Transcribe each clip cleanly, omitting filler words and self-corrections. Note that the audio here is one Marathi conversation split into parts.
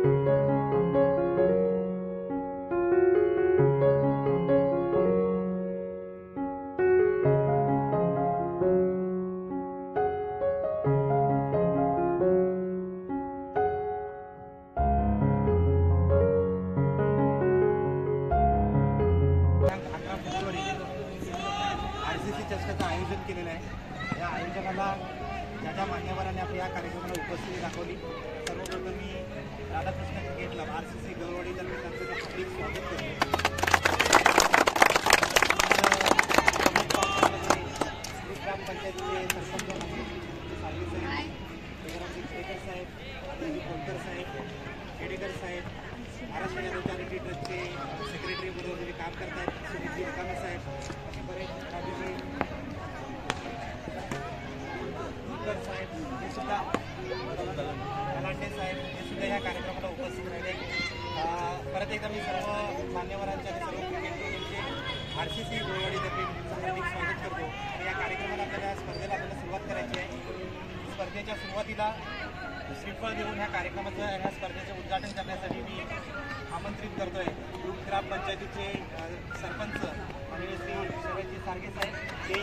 आयोजन केलेलं आहे। या आयोजनाला ज्या मान्यवरांनी आपल्या या कार्यक्रमाला उपस्थिती दाखवली, सर्वप्रथम मी राधाकृष्ण क्रिकेट क्लब RCC गवळवाडी तर्फे त्यांचं हार्दिक स्वागत करतो। ग्रामपंचायतीचे सरपंच साहेब, कोलकर साहेब, खेडेकर साहेब, महाराष्ट्र यादव चॅरिटी ट्रस्टचे सेक्रेटरी म्हणून जे काम करत आहेत, सुनील कामे साहेब, असे बरेच साहेब हे सुद्धा कलांडे साहेब हे सुद्धा या कार्यक्रमाला उपस्थित राहिले। परत एकदा मी सर्व मान्यवरांचे आणि सर्व क्रिकेटचे RCC गवळवाडी तर्फे हार्दिक स्वागत करतो। आणि या कार्यक्रमाला आपल्याला स्पर्धेला सुरुवात करायची आहे। स्पर्धेच्या सुरुवातीला श्रीफळ देऊन ह्या स्पर्धेचे उद्घाटन करण्यासाठी मी आमंत्रित करतोय ग्रामपंचायतीचे सरपंच आणि श्री शरदजी सारगे साहेब ते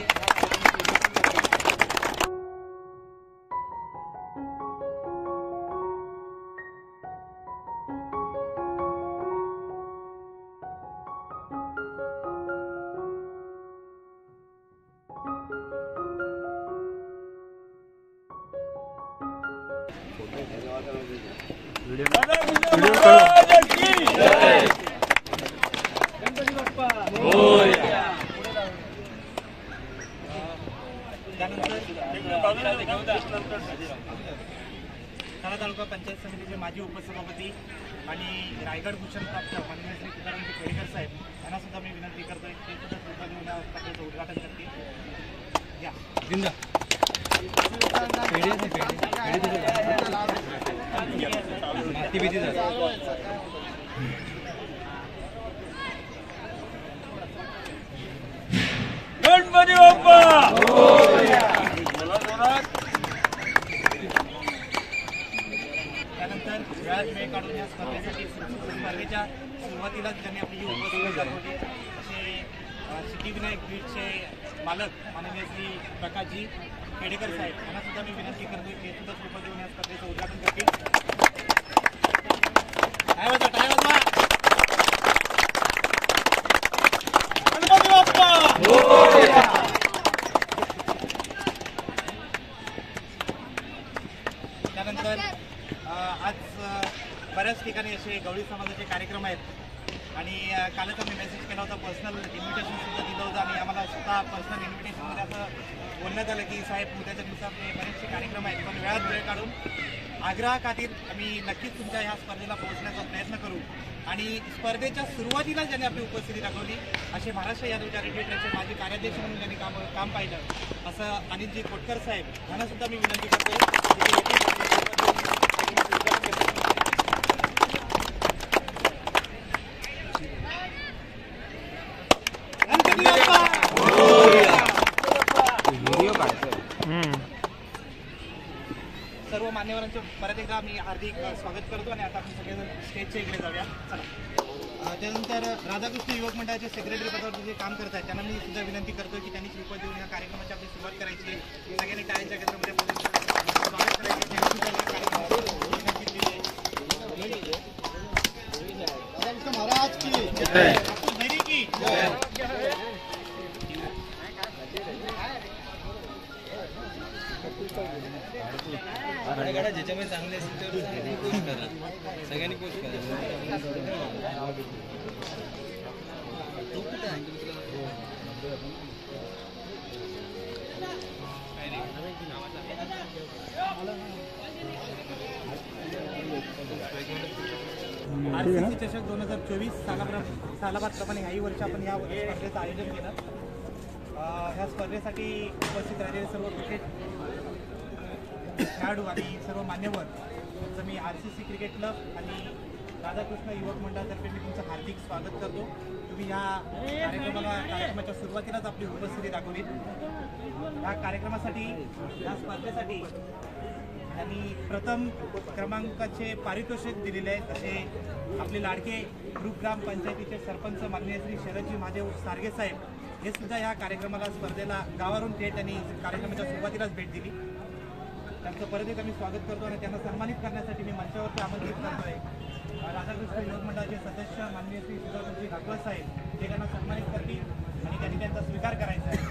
ठाणा तालुका पंचायत समितीचे माजी उपसभापती आणि रायगड भूषण प्राप्त माननीय श्री तुकारामजी खेडेकर साहेब यांना सुद्धा मी विनंती करतोय ते सुद्धा उद्घाटन करतील। गणपती बाप्पा त्यानंतर वेळ काढून या स्पर्धेच्या सुरुवातीलाच त्यांनी आपली उपस्थिती दाखवली असे सिद्धिविनायक बीडचे मालक माननीय श्री प्रकाशजी खेडेकर साहेब यांना सुद्धा मी विनंती करतोय ते सुद्धा कृपा देऊन या स्पर्धेचं उद्घाटन करतील। त्यानंतर आज बऱ्याच ठिकाणी असे गवळी समाजाचे कार्यक्रम आहेत आणि कालच आम्ही मेसेज केला होता, पर्सनल इन्व्हिटेशन सुद्धा दिलं होतं आणि आम्हाला स्वतः पर्सनल इन्व्हिटेशनमध्ये असं बोलण्यात आलं की साहेब उद्याच्या दिवसात बरेचसे कार्यक्रम आहेत, पण वेळ काढून आग्रहाखातीर आम्ही नक्कीच तुमच्या ह्या स्पर्धेला पोहोचण्याचा प्रयत्न करू। आणि स्पर्धेच्या सुरुवातीला ज्यांनी आपली उपस्थिती दाखवली असे महाराष्ट्र यादव चॅरिटी ट्रस्टचे माजी कार्याध्यक्ष म्हणून ज्यांनी काम पाहिलं असं अनिलजी कोटकर साहेब यांना सुद्धा मी विनंती करतो। सर्व मान्यवरांचे परत एकदा मी हार्दिक स्वागत करतो आणि आता आपण सगळेजण स्टेजच्या इकडे जाऊया। चला, त्यानंतर राधाकृष्ण युवक मंडळाचे सेक्रेटरी पदावर जे काम करत आहेत त्यांना मी सुद्धा विनंती करतो की त्यांनी श्रीफळ देऊन या कार्यक्रमाची आपली सुरुवात करायची, सगळ्यांनी टाळ्यांच्या केंद्रामध्ये स्वागत करायचे। महाराज की जय, की ज्याच्यामध्ये चांगले असेल तेवढं पोस्ट करा, सगळ्यांनी पोस्ट करा। RCC चषक 2024 सालाबादप्रमाणे याही वर्षी आपण या स्पर्धेचं आयोजन केलं। ह्या स्पर्धेसाठी उपस्थित राहिलेले सर्व क्रिकेट खेळाडू आणि सर्व मान्यवर यांचं मी RCC क्रिकेट क्लब आणि राधाकृष्ण युवक मंडळातर्फे मी तुमचं हार्दिक स्वागत करतो। तुम्ही ह्या कार्यक्रमाच्या सुरुवातीलाच आपली उपस्थिती दाखवली। या कार्यक्रमासाठी या स्पर्धेसाठी त्यांनी प्रथम क्रमांकाचे पारितोषिक दिलेले आहे. तसे आपले लाडके ग्रुप ग्रामपंचायतीचे सरपंच माननीय श्री शरदजी महादेव सारगे साहेब हे सुद्धा ह्या कार्यक्रमाला स्पर्धेला गावावरून थेट त्यांनी कार्यक्रमाच्या सुरुवातीलाच भेट दिली. त्यांचं परत एक आम्ही स्वागत करतो आणि त्यांना सन्मानित करण्यासाठी मी मंचावरती आमंत्रित करतोय. राधाकृष्ण युवक मंडळाचे सदस्य माननीय श्री सुधाकरजी घाटवळ साहेब ते त्यांना सन्मानित करतील आणि त्यांनी त्यांचा स्वीकार करायचा आहे.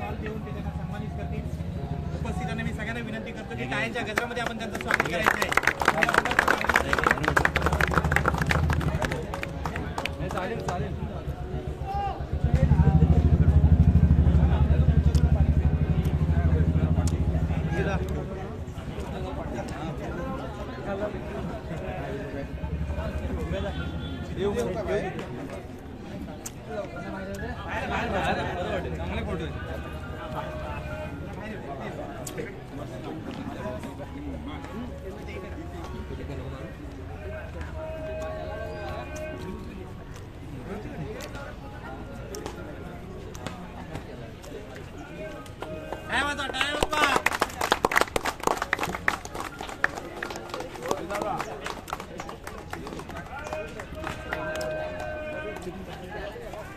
सॉल देऊन ते त्यांना सन्मानित करतील. उपस्थितांना मी सगळ्यांना विनंती करतो की टाळ्यांच्या गजरामध्ये आपण त्यांचं स्वागत करायचं आहे. चालेल चालेल. चांगले फोटो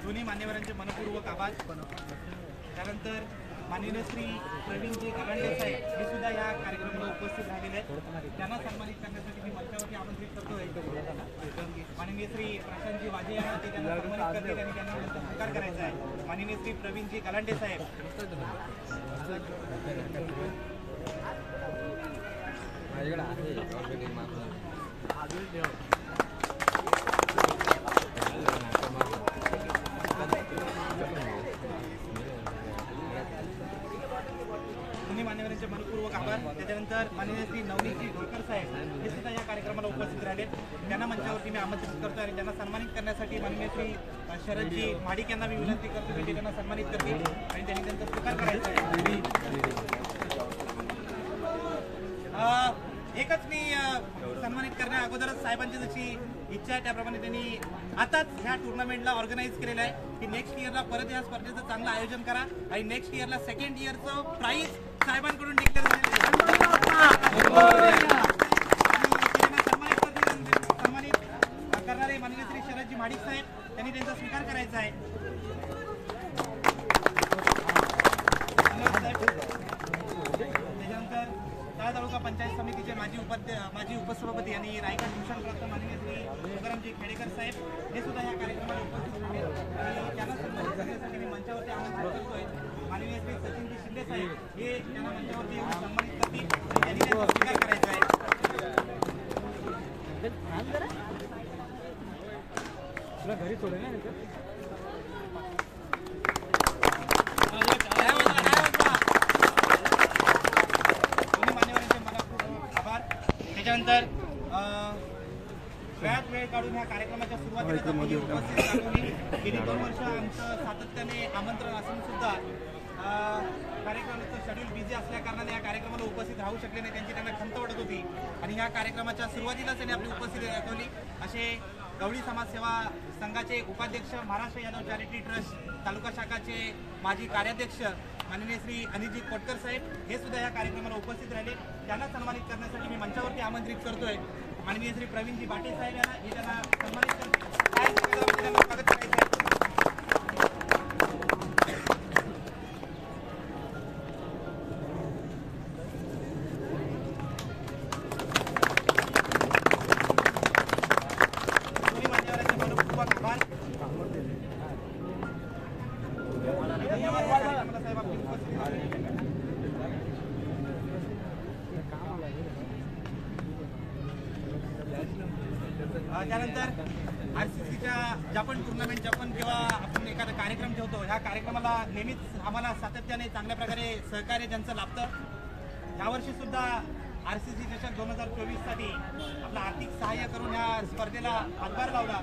दोन्ही मान्यवरांचे मनपूर्वक आभार. त्यानंतर माननीय श्री प्रवीणजी गलांडे साहेब हे सुद्धा या कार्यक्रमाला उपस्थित झालेले आहेत. त्यांना सन्मानित करण्यासाठी मी मंचावरती आमंत्रित करतोय. माननीय श्री प्रशांतजी वाजे यांना ते त्यांना सन्मानित करतील आणि त्यांना त्यांचा स्वीकार करायचा आहे. माननीय श्री प्रवीणजी गलांडे साहेब दोन्ही मान्यवरांचे मनपूर्वक आभार. त्याच्यानंतर माननीय श्री नवनीतजी ढोलकर साहेब हे सुद्धा या कार्यक्रमाला उपस्थित राहिले. त्यांना मंचावरती मी आमंत्रित करतो आणि त्यांना सन्मानित करण्यासाठी माननीय श्री शरदजी महाडिक यांना मी विनंती करतो की ते त्यांना सन्मानित करतील आणि त्यांनी त्यांचा स्वीकार करायचा आहे. एकच मी सन्मानित करण्या अगोदरच साहेबांची जशी इच्छा आहे त्याप्रमाणे त्यांनी आताच ह्या टुर्नामेंटला ऑर्गनाईज केलेलं आहे की नेक्स्ट इयरला परत या स्पर्धेचं चांगलं आयोजन करा आणि नेक्स्ट इयरला सेकंड इयरचं प्राईज साहेबांकडून डिक्लेअर सन्मानित करणारे माननीय श्री शरदजी महाडिक साहेब त्यांनी त्यांचा स्वीकार करायचा आहे. त्याच्यानंतर तळा तालुका पंचायत समितीचे माजी उपसभापती आणि रायगड भूषणप्राप्त माननीय श्री तुकारामजी खेडेकर साहेब हे सुद्धा या कार्यक्रमाला उपस्थित होते आणि त्यांना सन्मानित करण्यासाठी मी मंचावरती आमंत्रित करतोय. माननीय श्री सचिनजी शिंदे साहेब हे त्यांना मंचावरती येऊन सन्मानित करतील आणि त्यांनी त्यांचा स्वीकार करायचा आहे. तुला घरी सोडे ना त्याच्यानंतर वेळात वेळ काढून ह्या कार्यक्रमाच्या सुरुवातीला उपस्थित राहून गेली 2 वर्ष आमचं सातत्याने आमंत्रण असून सुद्धा कार्यक्रमाचं शेड्यूल बिझी असल्या कारणाने या कार्यक्रमाला उपस्थित राहू शकले नाही. त्यांची त्यांना खंत वाटत होती आणि ह्या कार्यक्रमाच्या सुरुवातीलाच त्यांनी आपली उपस्थिती दाखवली. असे गवळी समाजसेवा संघाचे उपाध्यक्ष महाराष्ट्र यादव चॅरिटी ट्रस्ट तालुका शाखाचे माजी कार्याध्यक्ष माननीय श्री अनिलजी कोटकर साहेब हे सुद्धा या कार्यक्रमाला उपस्थित राहिले. त्यांना सन्मानित करण्यासाठी मी मंचावरती आमंत्रित करतोय. माननीय श्री प्रवीणजी बाटे साहेब यांना हे त्यांना सन्मानित त्यांना स्वागत करायचं आहे. दोन्ही मान्यवरांचे मनपूर्वक आभार. धन्यवाद साहेब आपली उपस्थिती. त्यानंतर RCCच्या ज्या पण टुर्नामेंट आपण जेव्हा आपण एखादा कार्यक्रम ठेवतो ह्या कार्यक्रमाला नेहमीच आम्हाला सातत्याने चांगल्या प्रकारे सहकार्य ज्यांचं लाभतं. यावर्षी सुद्धा RCC चषक 2024साठी आपलं आर्थिक सहाय्य करून ह्या स्पर्धेला हातभार लावला.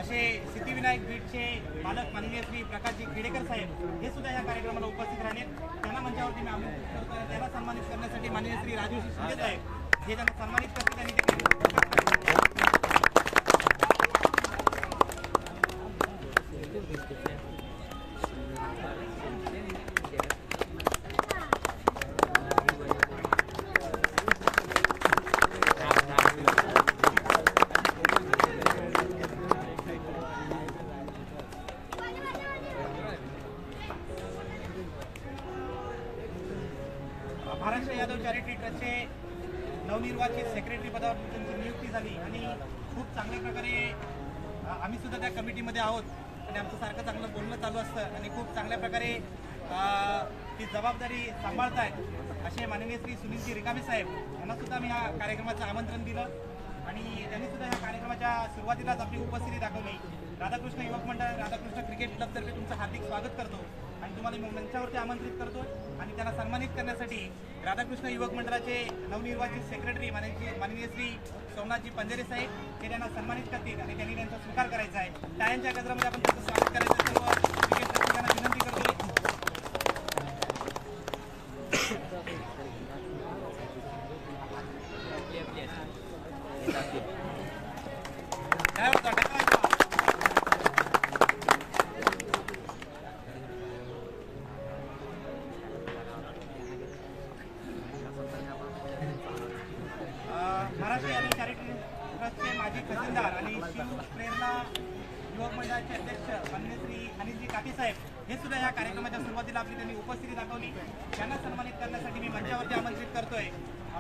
असे सिद्धिविनायक बीटचे मालक माननीय श्री प्रकाशजी खेडेकर साहेब हे सुद्धा या कार्यक्रमाला उपस्थित राहिले. त्यांना मंचावरती मी आमंत्रित करतो. त्याला सन्मानित करण्यासाठी माननीय श्री राजूजी शिंदे साहेब हे त्यांना सन्मानित करतील आणि झाली आणि खूप चांगल्या प्रकारे आम्ही सुद्धा त्या कमिटीमध्ये आहोत आणि आमचं सारखं चांगलं बोलणं चालू असतं आणि खूप चांगल्या प्रकारे ती जबाबदारी सांभाळतायत असे माननीय श्री सुनीलजी रिकामे साहेब यांना सुद्धा मी या कार्यक्रमाचं आमंत्रण दिलं आणि त्यांनी सुद्धा या कार्यक्रमाच्या सुरुवातीलाच आपली उपस्थिती दाखवली. राधाकृष्ण युवक मंडळ राधाकृष्ण क्रिकेट क्लबतर्फे तुमचं हार्दिक स्वागत करतो आणि तुम्हाला मी मंचावरती आमंत्रित करतो आणि त्यांना सन्मानित करण्यासाठी राधाकृष्ण युवक मंडळाचे नवनिर्वाचित सेक्रेटरी माननीय श्री सोमनाथजी पंधेरे साहेब हे त्यांना सन्मानित करतील आणि त्यांनी त्यांचा स्वीकार करायचा आहे. टाळ्यांच्या गजरामध्ये आपण त्यांचं स्वागत करायचं सर्व क्रिकेट प्रेक्षकांना विनंती करतोय. महाराष्ट्र यादव चॅरिटी ट्रस्टचे माजी खजिनदार आणि शिव प्रेरणा युवक मंडळाचे अध्यक्ष माननीय श्री अनिलजी काटे साहेब हे सुद्धा या कार्यक्रमाच्या सुरुवातीला आपली त्यांनी उपस्थिती दाखवली. त्यांना सन्मानित करण्यासाठी मी मंचावरती आमंत्रित करतोय.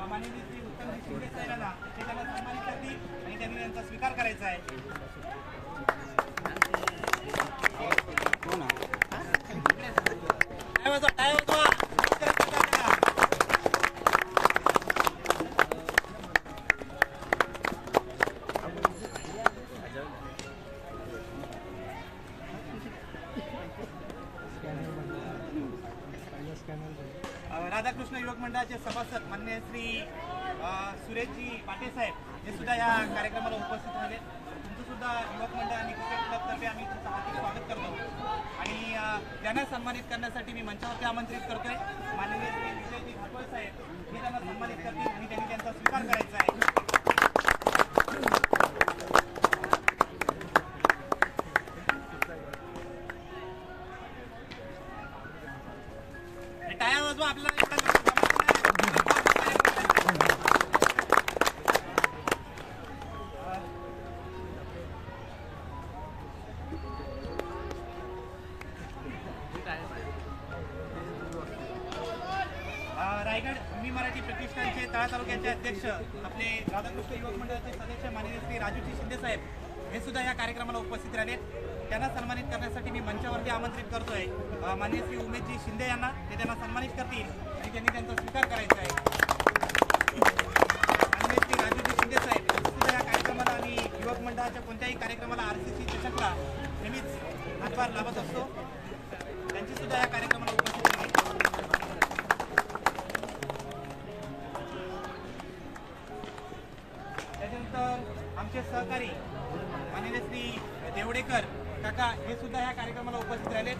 माननीय श्री उत्तमजी शिंदे साहेबांना ते त्यांना सन्मानित करतील आणि त्यांनी त्यांचा स्वीकार करायचा आहे. राधाकृष्ण युवक मंडळाचे सभासद माननीय श्री सुरेशजी पाटे साहेब हे सुद्धा या कार्यक्रमाला उपस्थित राहिले. तुमचं सुद्धा युवक मंडळ आणि क्रिकेट क्लबतर्फे आम्ही तुमचं हार्दिक स्वागत करतो आणि त्यांना सन्मानित करण्यासाठी मी मंचावरती आमंत्रित करतोय. माननीय श्री विजयजी घाटोळ साहेब हे त्यांना सन्मानित करतील आणि त्यांनी त्यांचा स्वीकार करायचा आहे. टाळ्या वाजवा आपल्याला रायगड मी मराठी प्रतिष्ठानचे तळा तालुक्याचे अध्यक्ष आपले राधाकृष्ण युवक मंडळाचे सदस्य माननीय श्री राजूजी शिंदे साहेब हे सुद्धा या कार्यक्रमाला उपस्थित राहिले. त्यांना सन्मानित करण्यासाठी मी मंचावरती आमंत्रित करतोय. माननीय श्री उमेशजी शिंदे यांना ते त्यांना सन्मानित करतील आणि त्यांनी त्यांचा स्वीकार करायचा आहे. माननीय श्री राजूजी शिंदे साहेब सुद्धा या कार्यक्रमाला आणि युवक मंडळाच्या कोणत्याही कार्यक्रमाला RCC चषकला नेहमीच हातभार लावत असतो. त्यांची सुद्धा या कार्यक्रमाला उपस्थित आहे. त्याच्यानंतर आमचे सहकारी माननीय श्री देवडेकर काका हे सुद्धा या कार्यक्रमाला उपस्थित राहिले.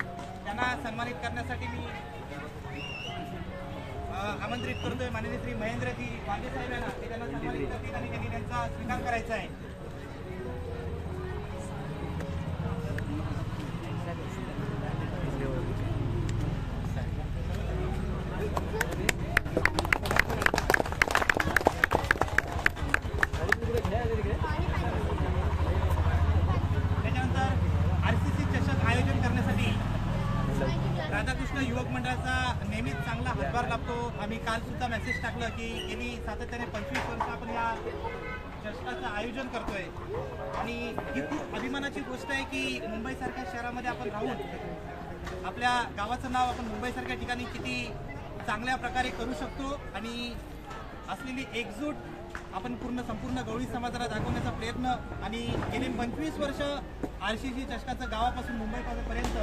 त्यांना सन्मानित करण्यासाठी मी आमंत्रित करतोय. माननीय श्री महेंद्रजी वाजे साहेब यांना ते त्यांना सन्मानित करतील आणि त्यांनी त्यांचा स्वीकार करायचा आहे. राधाकृष्ण युवक मंडळाचा नेहमीच चांगला हातभार लागतो. आम्ही काल सुद्धा मेसेज टाकलं की गेली सातत्याने 25 वर्ष आपण या चषकाचं आयोजन करतोय आणि ही खूप अभिमानाची गोष्ट आहे की मुंबईसारख्या शहरामध्ये आपण राहून आपल्या गावाचं नाव आपण मुंबईसारख्या ठिकाणी किती चांगल्या प्रकारे करू शकतो आणि असलेली एकजूट आपण संपूर्ण गवळी समाजाला दाखवण्याचा प्रयत्न आणि गेली 25 वर्ष RCC चषकाचं गावापासून मुंबईपर्यंत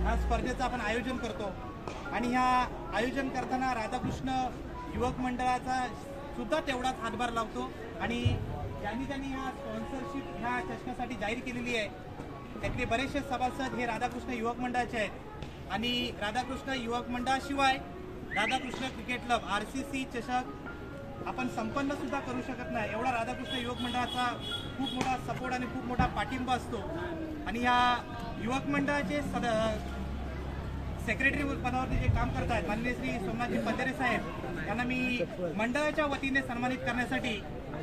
ह्या स्पर्धेचं आपण आयोजन करतो आणि ह्या आयोजन करताना राधाकृष्ण युवक मंडळाचा सुद्धा तेवढाच हातभार लावतो आणि ज्यांनी ह्या स्पॉन्सरशिप ह्या चषकासाठी जाहीर केलेली आहे त्यातले बरेचसे सभासद हे राधाकृष्ण युवक मंडळाचे आहेत आणि राधाकृष्ण युवक मंडळाशिवाय राधाकृष्ण क्रिकेट क्लब RCC चषक आपण संपन्न सुद्धा करू शकत नाही. एवढा राधाकृष्ण युवक मंडळाचा खूप मोठा सपोर्ट आणि खूप मोठा पाठिंबा असतो आणि ह्या युवक मंडळाचे सेक्रेटरी पदावरती जे काम करत आहेत माननीय श्री सोमनाथजी पंधेरे साहेब यांना मी मंडळाच्या वतीने सन्मानित करण्यासाठी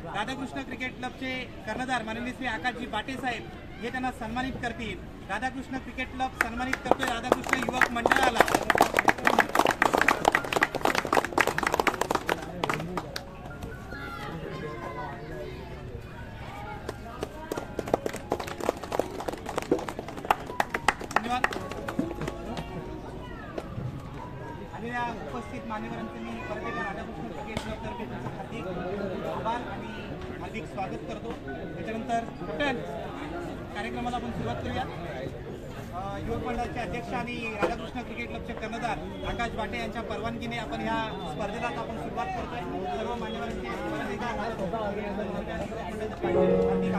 राधाकृष्ण क्रिकेट क्लबचे कर्णधार माननीय श्री आकाशजी बाटे साहेब हे त्यांना सन्मानित करतील. राधाकृष्ण क्रिकेट क्लब सन्मानित करतोय राधाकृष्ण युवक मंडळाला. उपस्थित मान्यवरांचे मी परत एकदा राधाकृष्ण क्रिकेट क्लबतर्फे तुमचं हार्दिक आभार आणि हार्दिक स्वागत करतो. त्याच्यानंतर कॅप्टन कार्यक्रमाला आपण सुरुवात करूया. युवक मंडळाचे अध्यक्ष आणि राधाकृष्ण क्रिकेट क्लबचे कर्णधार आकाश भाटे यांच्या परवानगीने आपण ह्या स्पर्धेला आपण सुरुवात करतोय. सर्व मान्यवरांचे परत एकदा हार्दिक